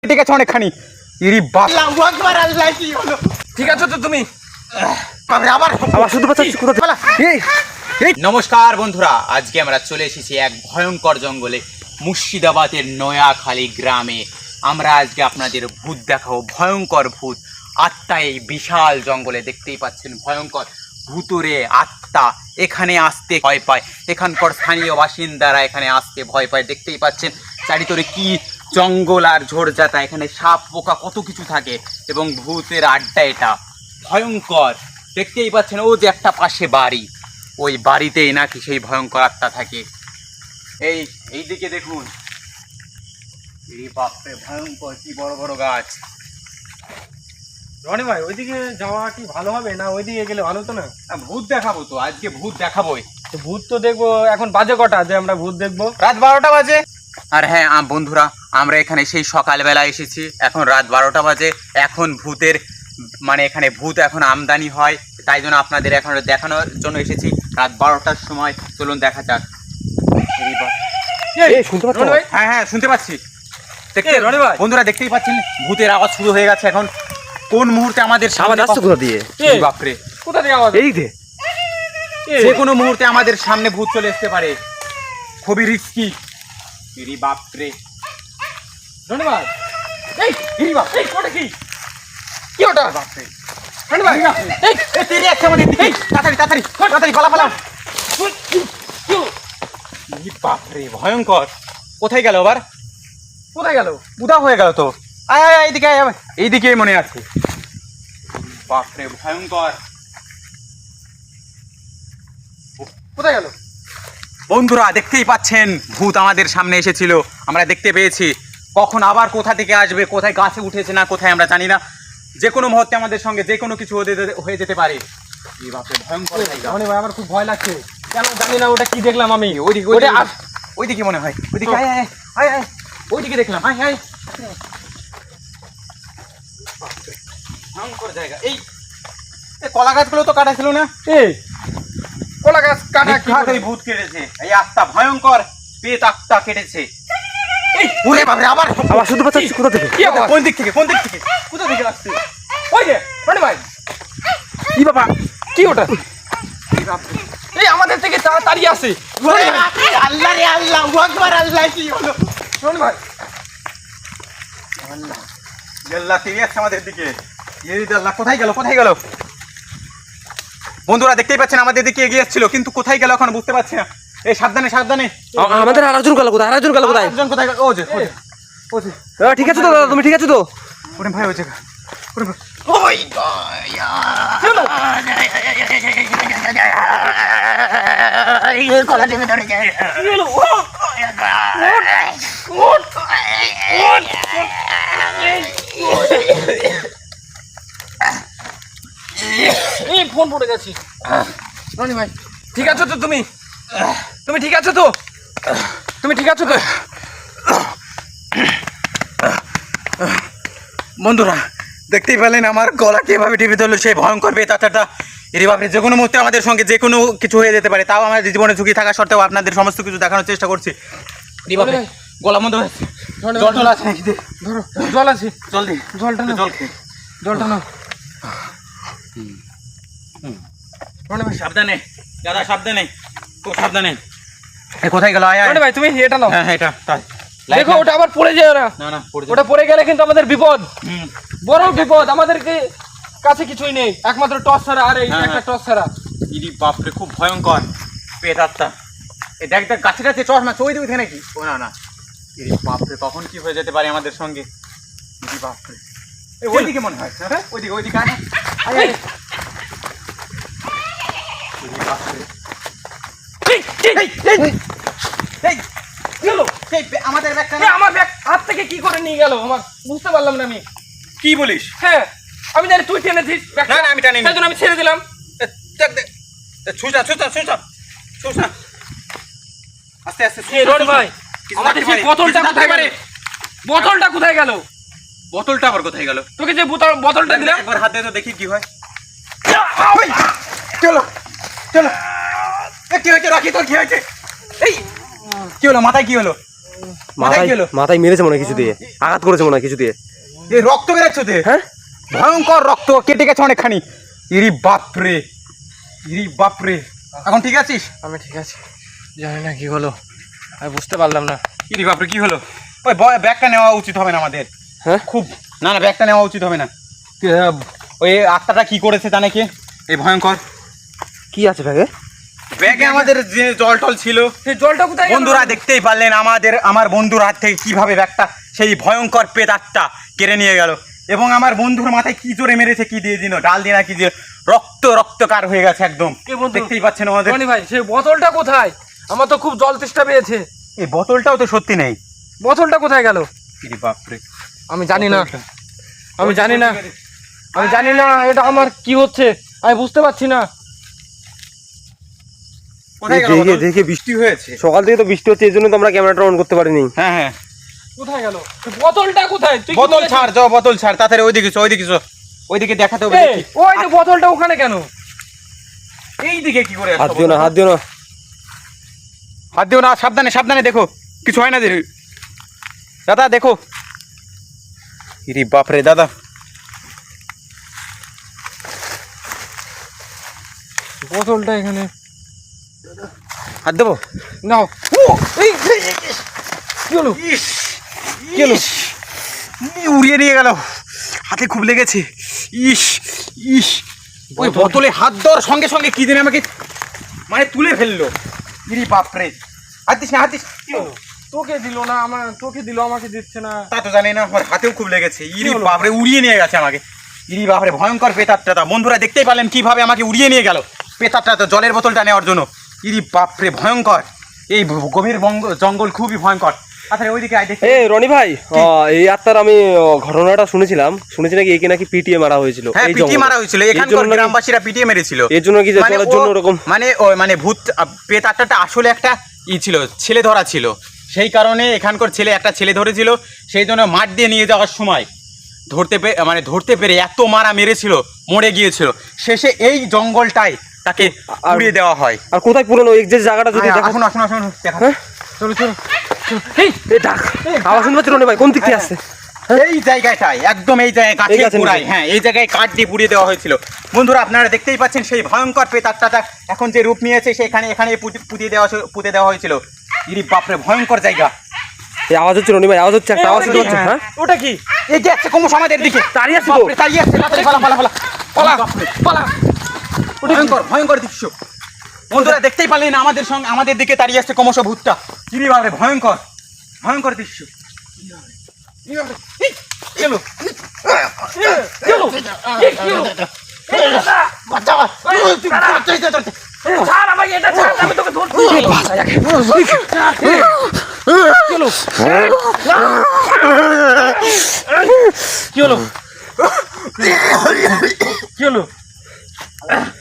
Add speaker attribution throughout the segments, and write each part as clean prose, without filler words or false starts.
Speaker 1: ঠিক আছে অনেকখানি ইরি বাপ
Speaker 2: ঠিক আছে তো তুমি
Speaker 1: আবার শুধু
Speaker 3: নমস্কার বন্ধুরা, আজকে আমরা চলে এসেছি এক ভয়ঙ্কর জঙ্গলে, মুর্শিদাবাদের নয়াখালী গ্রামে। আমরা আজকে আপনাদের ভূত দেখাবো, ভয়ঙ্কর ভূত আত্মা। এই বিশাল জঙ্গলে দেখতেই পাচ্ছেন ভয়ঙ্কর ভূতুরে আত্মা এখানে আসতে ভয় পায়। এখানকার স্থানীয় বাসিন্দারা এখানে আসতে ভয় পায়। দেখতেই পাচ্ছেন চারিতরে কি জঙ্গল আর ঝোড়জাতা, এখানে সাপ পোকা কত কিছু থাকে এবং ভূতের আড্ডা। এটা ভয়ঙ্কর। দেখতেই পাচ্ছেন ও যে একটা পাশে বাড়ি, ওই বাড়িতেই নাকি সেই ভয়ঙ্কর আত্মা থাকে। এইদিকে দেখুন, বাপরে ভয়ঙ্কর, কি বড় বড় গাছ।
Speaker 2: রনি ভাই, ওইদিকে যাওয়া কি ভালো হবে না ওইদিকে গেলে ভালো তো না?
Speaker 3: ভূত দেখাবো তো, আজকে ভূত দেখাবোই।
Speaker 2: তো ভূত তো দেখবো। এখন বাজে কটা যে আমরা ভূত দেখবো?
Speaker 3: রাত 12টা বাজে। আর হ্যাঁ বন্ধুরা, আমরা এখানে সেই সকালবেলা এসেছি, এখন রাত 12টা বাজে। এখন ভূতের মানে এখানে ভূত এখন আমদানি হয়, তাই জন্য আপনাদের এখন দেখানোর জন্য এসেছি রাত 12টার সময়। চলুন দেখা যাক। হ্যাঁ হ্যাঁ শুনতে পাচ্ছি। বন্ধুরা দেখতেই পাচ্ছেন ভূতের আওয়াজ শুরু হয়ে গেছে। এখন কোন মুহূর্তে আমাদের সামনে
Speaker 1: কোথা দিয়ে?
Speaker 3: বাপরে,
Speaker 2: কোথা দিয়ে আওয়াজ?
Speaker 1: এই যে
Speaker 3: যে কোনো মুহূর্তে আমাদের সামনে ভূত চলে আসতে পারে, খুবই রিস্কি। বাপরে
Speaker 2: রনি ভাই, এই বাপ, এই ওটা কি? কি ওটা?
Speaker 3: বাপরে
Speaker 2: রনি ভাই,
Speaker 3: এই তেরে আছে আমাদের দিকে। তাড়াতাড়ি তাড়াতাড়ি তাড়াতাড়ি পালা পালা। বাপরে ভয়ঙ্কর। কোথায় গেল আবার?
Speaker 2: কোথায় গেল?
Speaker 3: উদা হয়ে গেল তো। আয় আয় এইদিকে আয়, এইদিকে মনে আছে। বাপরে ভয়ঙ্কর।
Speaker 2: কোথায় গেল?
Speaker 3: বন্ধুরা দেখতেই পাচ্ছেন ভূত আমাদের সামনে এসেছিল, আমরা দেখতে পেয়েছি। কখন আবার কোথা থেকে আসবে, কোথায় গাছে উঠেছে না কোথায় আমরা জানি না। যে কোনো মুহূর্তে আমাদের সঙ্গে যে কোনো কিছু হয়ে যেতে পারে। এই বাপরে ভয়ঙ্কর জায়গা।
Speaker 2: রনি ভাই, আমার খুব ভয় লাগছে। কেন জানি না ওটা কি দেখলাম আমি।
Speaker 3: ওইদিকে মনে হয়, ওইদিকে আয় আয় আয় আয়, ওইদিকে দেখলাম। আয় আয়, ভয়ঙ্কর জায়গা। এই কলা গাছগুলো তো কাটা ছিল না?
Speaker 2: এই কলা গাছ কাটা কি করে?
Speaker 3: এই ভূত কেটেছে, এই আত্মা ভয়ঙ্কর পেট আত্মা কেটেছে। এই ওরে বাপরে, আবার
Speaker 1: শুধু পাচ্ছি কোথা থেকে?
Speaker 2: কি আওয়াজ?
Speaker 3: কোন দিক থেকে, কোন দিক থেকে, কোথা থেকে আসছে?
Speaker 2: ওই যে রনি ভাই,
Speaker 1: কি বাবা,
Speaker 2: কি ওটা? এই আমাদের থেকে তাড়াতাড়ি আসে।
Speaker 3: আল্লাহ রে আল্লাহ, আকবার। আল্লাহ কি হলো?
Speaker 2: রনি ভাই,
Speaker 3: আল্লাহ তেড়ে আসছে আমাদের দিকে। আল্লাহ কোথায় গেল, কোথায় গেল? বন্ধুরা দেখতেই পাচ্ছেন আমাদের দিকে এগিয়ে আসছিল, কিন্তু কোথায় গেল এখন বুঝতে পারছি না। এই সাবধানে সাবধানে।
Speaker 1: আমাদের আরেকজন গেল কোথায়? আরেকজন গেল কোথায়?
Speaker 3: একজন কোথায় গেল? ও যে ও যে।
Speaker 1: ঠিক আছে তো দাদা, তুমি ঠিক আছে তো?
Speaker 3: ওরে ভাই, ওই জায়গা। ওই কলা টিপে ধরে যায়।
Speaker 2: এই ফোন পড়ে গেছি। রনি ভাই, ঠিক আছো তো তুমি? তুমি ঠিক আছো তো? তুমি ঠিক আছো তো?
Speaker 3: বন্ধুরা দেখতেই পেলেন আমার গলা কিভাবে টিপে ধরলো সেই ভয়ঙ্কর বেতাটা। এর বাপরে যে কোনো মুহূর্তে আমাদের সঙ্গে যে কোনো কিছু হয়ে যেতে পারে, তাও আমাদের জীবনে ঝুঁকি থাকা সত্ত্বেও আপনাদের সমস্ত কিছু দেখানোর চেষ্টা করছি। গলা বন্ধ হয়েছে। জল টল আছে নাকি?
Speaker 2: ধরো, জল আছে।
Speaker 3: জল দি,
Speaker 2: জলটা না,
Speaker 3: জল খেয়ে।
Speaker 2: জলটা না। রনি ভাই
Speaker 3: সাবধানে দাদা, সাবধানে, খুব সাবধানে। এ কোথায় গেল? আয় আয়।
Speaker 2: রনি ভাই, তুমি এটা নাও।
Speaker 3: হ্যাঁ এটা তাই।
Speaker 2: দেখো ওটা আবার পড়ে যায় না।
Speaker 3: না না,
Speaker 2: ওটা পড়ে গেলে কিন্তু আমাদের বিপদ,
Speaker 3: হুম।
Speaker 2: বড় বিপদ। আমাদেরকে কাছে কিছুই নেই, একমাত্র টর্চ ছাড়া। আর এই একটা টর্চ ছাড়া।
Speaker 3: ইরি বাপরে খুব ভয়ঙ্কর পেটাত্তা। এই দেখ দেখ, গাছে গাছে চড় না, চই দিকে নাকি? ও না না, ইরি বাপরে কখন কি হয়ে যেতে পারে আমাদের সঙ্গে। ইরি বাপরে, এই ওইদিকে মনে হয়। হ্যাঁ ওইদিকে, ওইদিকে আয়। আয় আয়। ইরি বাপরে, এই কি হলো? এই আমাদের ব্যাগটা
Speaker 2: এ, আমার ব্যাগ হাত থেকে কি করে নিয়ে গেল আমার বুঝতে পারলাম না আমি।
Speaker 3: কি বলিস?
Speaker 2: হ্যাঁ আমি জানি তুই টেনেছিস ব্যাগটা।
Speaker 3: না, না, আমি টানিনি।
Speaker 2: তাই জন্য আমি ছেড়ে দিলাম।
Speaker 3: দেখ দেখ, ছুঁচা ছুঁচা ছুঁচা ছুঁচা, আস্তে আস্তে।
Speaker 2: এ রনি ভাই, আমাদের সেই বোতলটা কোথায় গেল? বোতলটা কোথায় গেল?
Speaker 3: বোতলটা আবার কোথায় গেল?
Speaker 2: তোকে যে বোতলটা দিলাম,
Speaker 3: একবার হাত দে তো দেখি কি হয়। চলো চলো, কি হয়েছে রাখি তোর? কি হয়েছে? এই কি হলো? মাথায় কি হলো?
Speaker 1: মাথায়
Speaker 3: গেল?
Speaker 1: মাথায় মেরেছে মনে হয় কিছু দিয়ে, আঘাত করেছে মনে হয় কিছু দিয়ে।
Speaker 3: এই রক্ত বেরোচ্ছে তো,
Speaker 1: হ্যাঁ
Speaker 3: ভয়ঙ্কর রক্ত কেটে গেছে অনেকখানি। ইরি বাপরে, ইরি বাপরে। এখন ঠিক আছিস?
Speaker 2: আমি ঠিক আছে, জানি না কি হলো, আমি বুঝতে পারলাম না।
Speaker 3: ইরি বাপরে কি হলো? ওই ব্যাগটা নেওয়া উচিত হবে না আমাদের।
Speaker 1: হ্যাঁ
Speaker 3: খুব না না, ব্যাগটা নেওয়া উচিত হবে না। ওই আত্মাটা কি করেছে জানে কে? এই ভয়ঙ্কর
Speaker 1: কি আছে ব্যাগে?
Speaker 3: ব্যাগে আমাদের যে জল টল ছিল,
Speaker 2: সেই জলটা কোথায় গেল?
Speaker 3: বন্ধুরা দেখতেই পারলেন আমার বন্ধুর হাত থেকে কিভাবে ব্যাগটা সেই ভয়ঙ্কর পেতারটা কেড়ে নিয়ে গেল। এবং আমার বন্ধুর মাথায় কি জোরে মেরেছে, কি দিয়ে দিল, ডাল দিয়ে না কি দিয়ে, রক্তকার হয়ে গেছে একদম।
Speaker 2: কে বন্ধু?
Speaker 3: দেখতেই পাচ্ছেন আমাদের।
Speaker 2: রনি ভাই, সেই বোতলটা কোথায়? আমার তো খুব জল তেষ্টা পেয়েছে।
Speaker 3: এই বোতলটাও তো সত্যি নেই।
Speaker 2: বোতলটা কোথায় গেল?
Speaker 3: ইরি বাপরে,
Speaker 2: আমি জানি না, আমি জানি না, আমি জানি না এটা আমার কি হচ্ছে, আমি বুঝতে পারছি না।
Speaker 3: কোথায় গেল
Speaker 1: দেখে
Speaker 3: বোতল?
Speaker 1: দেখে বৃষ্টি
Speaker 3: হয়েছে।
Speaker 1: সকাল থেকে তো বৃষ্টি হচ্ছে, এই জন্য তো আমরা ক্যামেরাটা অন করতে পারিনি।
Speaker 3: হ্যাঁ হ্যাঁ,
Speaker 2: কোথায় গেল বোতলটা? কোথায় তুই?
Speaker 3: বোতল ছাড়, যাও বোতল ছাড় তাড়াতাড়ি। ওইদিকে ওইদিকে দেখাতে হবে। দেখি।
Speaker 2: ওই যে বোতলটা ওখানে কেন?
Speaker 3: এইদিকে কি করে আসলো
Speaker 1: হাত দিও না,
Speaker 3: বোতল?
Speaker 1: হাত দিও না।
Speaker 3: হাত দিও না, সাবধানে সাবধানে দেখো, কিছু হয় না দাদা, দেখো। ইরি বাপরে দাদা,
Speaker 2: বোতলটা এখানে
Speaker 3: হাত দেবো?
Speaker 2: নাও। এই কি হলো?
Speaker 3: ইস, কি হলো? উড়িয়ে নিয়ে গেল, হাতে খুব লেগেছে। ইস ইস, ওই বোতলে হাত দেওয়ার সঙ্গে সঙ্গে কি দিনে আমাকে মানে তুলে ফেললো। ইরি বাপরে, হাত দিস না, হাত দিস। কি হলো?
Speaker 2: তোকে দিল না, তোকে দিল, আমাকে দিচ্ছে না।
Speaker 3: তা তো জানি না, আমার হাতেও খুব লেগেছে। ইরি
Speaker 2: হলো?
Speaker 3: বাপরে, উড়িয়ে নিয়ে গেছে আমাকে। ইরি বাপরে, ভয়ঙ্কর পেতারটা। বন্ধুরা দেখতেই পারলেন কিভাবে আমাকে উড়িয়ে নিয়ে গেল পেতারটা, তো জলের বোতলটা নেওয়ার জন্য। ইরি বাপরে, ভয়ঙ্কর। এই গভীর জঙ্গল খুবই ভয়ঙ্কর। আচ্ছা ওইদিকে আয় দেখি।
Speaker 1: এ রনি ভাই, এই আত্মার আমি ঘটনাটা শুনেছি নাকি একে নাকি পিটিয়ে মারা হয়েছিল।
Speaker 3: হ্যাঁ,
Speaker 1: এই
Speaker 3: পিটিয়ে
Speaker 1: জঙ্গলে।
Speaker 3: মারা হয়েছিল,
Speaker 1: এর
Speaker 3: এখানকার
Speaker 1: জন্য নাকি-
Speaker 3: গ্রামবাসীরা পিটিয়ে মেরেছিল।
Speaker 1: এর জন্য কি যে
Speaker 3: মানে
Speaker 1: চলার
Speaker 3: ও-
Speaker 1: জন্য ওরকম
Speaker 3: মানে ভূত পেত আত্মাটা আসলে একটা ছিল, ছেলে ধরা ছিল। সেই কারণে এখানকার একটা ছেলে ধরেছিল, সেই জন্য মাঠ দিয়ে নিয়ে যাওয়ার সময় ধরতে পেরে এত মারা মেরেছিল, মরে গিয়েছিল। শেষে এই জঙ্গলটাই তাকে উড়িয়ে দেওয়া হয়।
Speaker 1: আর কোথায় পুরনো এই যে জায়গাটা যদি দেখা।
Speaker 3: আসুন আসুন আসুন, দেখা।
Speaker 1: হ্যাঁ?
Speaker 2: চলো চলো।
Speaker 1: এই ডাক আওয়াজ শুনতে পাচ্ছি রনি ভাই, কোন দিক থেকে আসছে?
Speaker 3: এই জায়গাটায়, একদম এই জায়গায়
Speaker 1: এই
Speaker 3: কাঠে
Speaker 1: গাছের
Speaker 3: পুরাই,
Speaker 1: নিচে।
Speaker 3: হ্যাঁ এই জায়গায় কাঠ দিয়ে পুড়িয়ে দেওয়া হয়েছিল। বন্ধুরা আপনারা দেখতেই পাচ্ছেন সেই ভয়ঙ্কর পেতাত্মাটা এখন যে রূপ নিয়েছে, সেখানে এখানে পুঁতে দেওয়া হয়েছিল। ইরি বাপরে, ভয়ঙ্কর জায়গা।
Speaker 1: এই আওয়াজ হচ্ছে রনি ভাই, আওয়াজ হচ্ছে, একটা আওয়াজ শুনতে পাচ্ছ?
Speaker 3: হ্যাঁ।
Speaker 1: হ্যাঁ
Speaker 2: ওটা কি?
Speaker 3: এই যে একটা ক্রমশ আমাদের দিকে
Speaker 1: দাঁড়িয়ে আছে তো।
Speaker 3: বাপরে, দাঁড়িয়ে আছে, তাড়াতাড়ি পালা পালা পালা পালা পালা। ভয়ঙ্কর ভয়ঙ্কর দৃশ্য। বন্ধুরা দেখতেই পারলেন আমাদের দিকে দাঁড়িয়ে আসছে ক্রমশ ভূতটা। ইরি বাপরে, ভয়ঙ্কর ভয়ঙ্কর দৃশ্য। এই,
Speaker 2: চলো চলো। ছাড় আমাকে, এটা ছাড়, আমি তোকে ধরছি। চলো। কি হলো? কি হলো?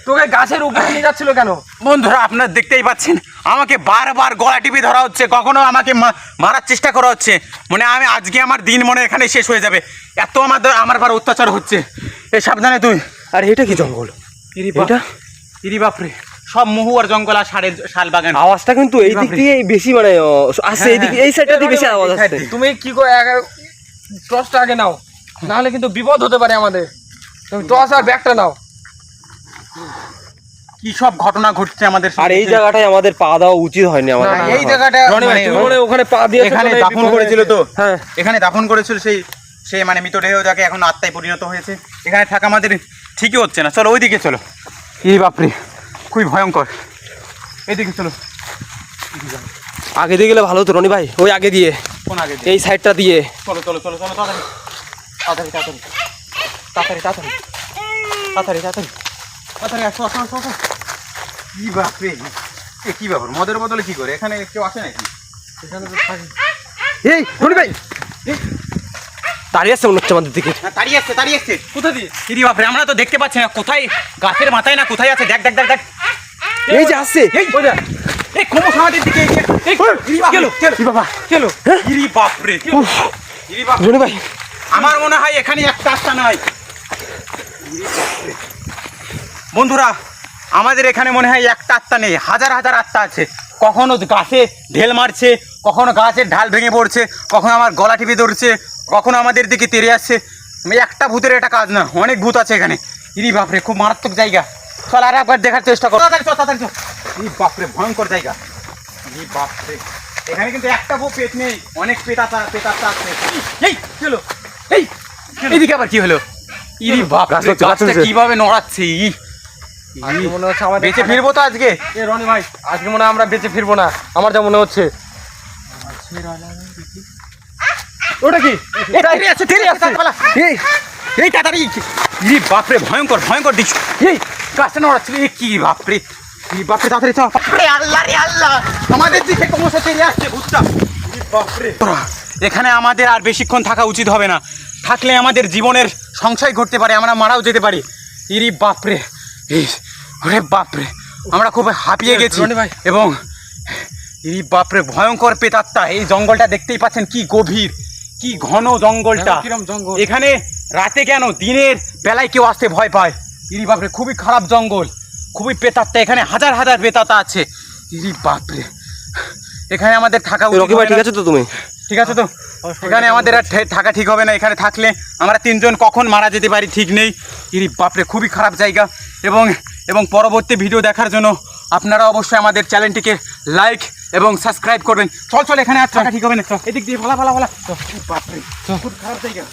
Speaker 2: তোকে গাছের উপরে নিয়ে যাচ্ছিল কেন?
Speaker 3: বন্ধুরা আপনারা দেখতেই পাচ্ছেন আমাকে বারবার গলা টিপে ধরা হচ্ছে, কখনো আমাকে মারার চেষ্টা করা হচ্ছে। আজকে আমার দিন এখানে শেষ হয়ে যাবে, এত আমার বার অত্যাচার হচ্ছে। এই সাবধানে তুই।
Speaker 1: আর এটা কি জঙ্গল? এটা
Speaker 3: ইরি বাপরে, সব মহুয়ার জঙ্গল আর শাল বাগান।
Speaker 1: আওয়াজটা কিন্তু এই দিক দিয়ে বেশি মানে আসছে, এই দিকে এই সাইডটা দিয়ে বেশি আওয়াজ আসছে।
Speaker 2: তুমি কি করে টর্চটা আগে নাও, নাহলে কিন্তু বিপদ হতে পারে আমাদের। তুমি টর্চ আর ব্যাগটা নাও।
Speaker 3: কি সব ঘটনা ঘটছে আমাদের
Speaker 1: আর এই জায়গাটায় আমাদের পা দেওয়া উচিত হয়নি আমাদের।
Speaker 2: না,
Speaker 3: এই জায়গাটা
Speaker 2: রনি ভাই, তুমি মনে হয় ওখানে পা দিয়েছো,
Speaker 3: এখানে
Speaker 2: বলে
Speaker 3: দাফন
Speaker 2: বিপদ
Speaker 3: করেছিল
Speaker 2: হয়েছে।
Speaker 3: তো।
Speaker 1: হ্যাঁ
Speaker 3: এখানে দাফন করেছিল সেই মৃতদেহ যাকে এখন আত্মায় পরিণত হয়েছে। এখানে থাকা আমাদের ঠিকই হচ্ছে না। চলো ওইদিকে চলো। এই বাপরে, খুবই ভয়ঙ্কর। এইদিকে চলো।
Speaker 1: আগে দিয়ে গেলে ভালো হতো রনি ভাই, ওই আগে দিয়ে,
Speaker 3: কোন আগে
Speaker 1: এই সাইডটা দিয়ে।
Speaker 3: চলো চলো চলো চলো, তাড়াতাড়ি তাড়াতাড়ি তাড়াতাড়ি তাড়াতাড়ি তাড়াতাড়ি তাড়াতাড়ি তাড়াতাড়ি তাড়াতাড়ি আসো আসো আসো আসো। কি বাপরে, কি ব্যাপার, মদের বদলে কি করে এখানে কেউ আসে নাকি?
Speaker 2: এখানে তো থাকি।
Speaker 1: এই রনি ভাই দাঁড়িয়ে আসছে মনে হচ্ছে আমাদের দিকে।
Speaker 3: হ্যাঁ, দাঁড়িয়ে আসছে।
Speaker 2: কোথা দিয়ে?
Speaker 3: ইরি বাপরে, আমরা তো দেখতে পাচ্ছি না কোথায়, গাছের মাথায় না কোথায় আছে। দেখ দেখ দেখ দেখ,
Speaker 1: এই যে আসছে।
Speaker 3: এই এই ক্রমশ আমাদের দিকে এগিয়ে। এই, ইরি বাপরে,
Speaker 1: কি বাবা?
Speaker 2: চলো।
Speaker 3: ইরি বাপরে, ইরি বাপরে।
Speaker 1: রনি ভাই
Speaker 3: আমার মনে হয় এখানে একটা আত্মা নয়। বন্ধুরা আমাদের এখানে মনে হয় একটা আত্মা নেই, হাজার হাজার আত্মা আছে। কখনো গাছে ঢেল মারছে, কখনো গাছের ঢাল ভেঙে পড়ছে, কখনো আমার গলা টিপে ধরছে, কখনো আমাদের দিকে তেড়ে আসছে। একটা ভূতের এটা কাজ না, অনেক ভূত আছে এখানে। ইরি বাপরে, খুব মারাত্মক জায়গা। চল আর একবার দেখার চেষ্টা কর। তাড়াতাড়ি চল। ইরি বাপরে, ভয়ঙ্কর জায়গা। ইরি বাপরে, এখানে কিন্তু একটা পেট নেই, অনেক পেতাতা আছে। এই কি হলো? এইদিকে আবার কি হলো? ইরি বাপরে, গাছটা কিভাবে নড়াচ্ছে!
Speaker 2: আজকে মনে হচ্ছে আমাদের
Speaker 3: বেঁচে ফিরবো তো আজকে?
Speaker 2: এ রনি ভাই, আজকে মনে হয় আমরা বেঁচে ফিরবো না, আমার যা মনে হচ্ছে। ওটা কি?
Speaker 3: তেড়ে আছে। এই তাড়াতাড়ি! ইরি বাপরে, ভয়ঙ্কর ভয়ঙ্কর দৃশ্য। এই গাছটা নড়াচ্ছিল, কি বাপরে! ইরি বাপরে, তাড়াতাড়ি চল। বাপরে, আল্লাহ রে আল্লাহ, আমাদের দিকে ক্রমশ তেড়ে আসছে ভূতটা। ইরি বাপরে, এখানে আমাদের আর বেশিক্ষণ থাকা উচিত হবে না। থাকলে আমাদের জীবনের সংশয় ঘটতে পারে, আমরা মারাও যেতে পারি। ইরি বাপরে, ওরে বাপরে, আমরা খুব হাঁপিয়ে গেছি। এবং ইরি বাপরে, ভয়ঙ্কর পেতাত্তা। এই জঙ্গলটা দেখতেই পাচ্ছেন কি গভীর, কি ঘন জঙ্গলটা। এখানে রাতে কেন, দিনের বেলায় কেউ আসতে ভয় পায়। ইরি বাপরে, খুবই খারাপ জঙ্গল, খুবই পেতাত্তা। এখানে হাজার হাজার পেতাত্তা আছে। ইরি বাপরে, এখানে আমাদের থাকা উচিত
Speaker 1: রকি ভাই, ঠিক আছে তো তুমি?
Speaker 3: ঠিক আছে তো? এখানে আমাদের আর থাকা ঠিক হবে না। এখানে থাকলে আমরা তিনজন কখন মারা যেতে পারি ঠিক নেই। ইরি বাপরে, খুবই খারাপ জায়গা। এবং পরবর্তী ভিডিও দেখার জন্য আপনারা অবশ্যই আমাদের চ্যানেলটিকে লাইক এবং সাবস্ক্রাইব করবেন। চল, এখানে আর থাকা ঠিক হবে না। এদিক দিয়ে ভালা। বাপরে, খুব খারাপ জায়গা।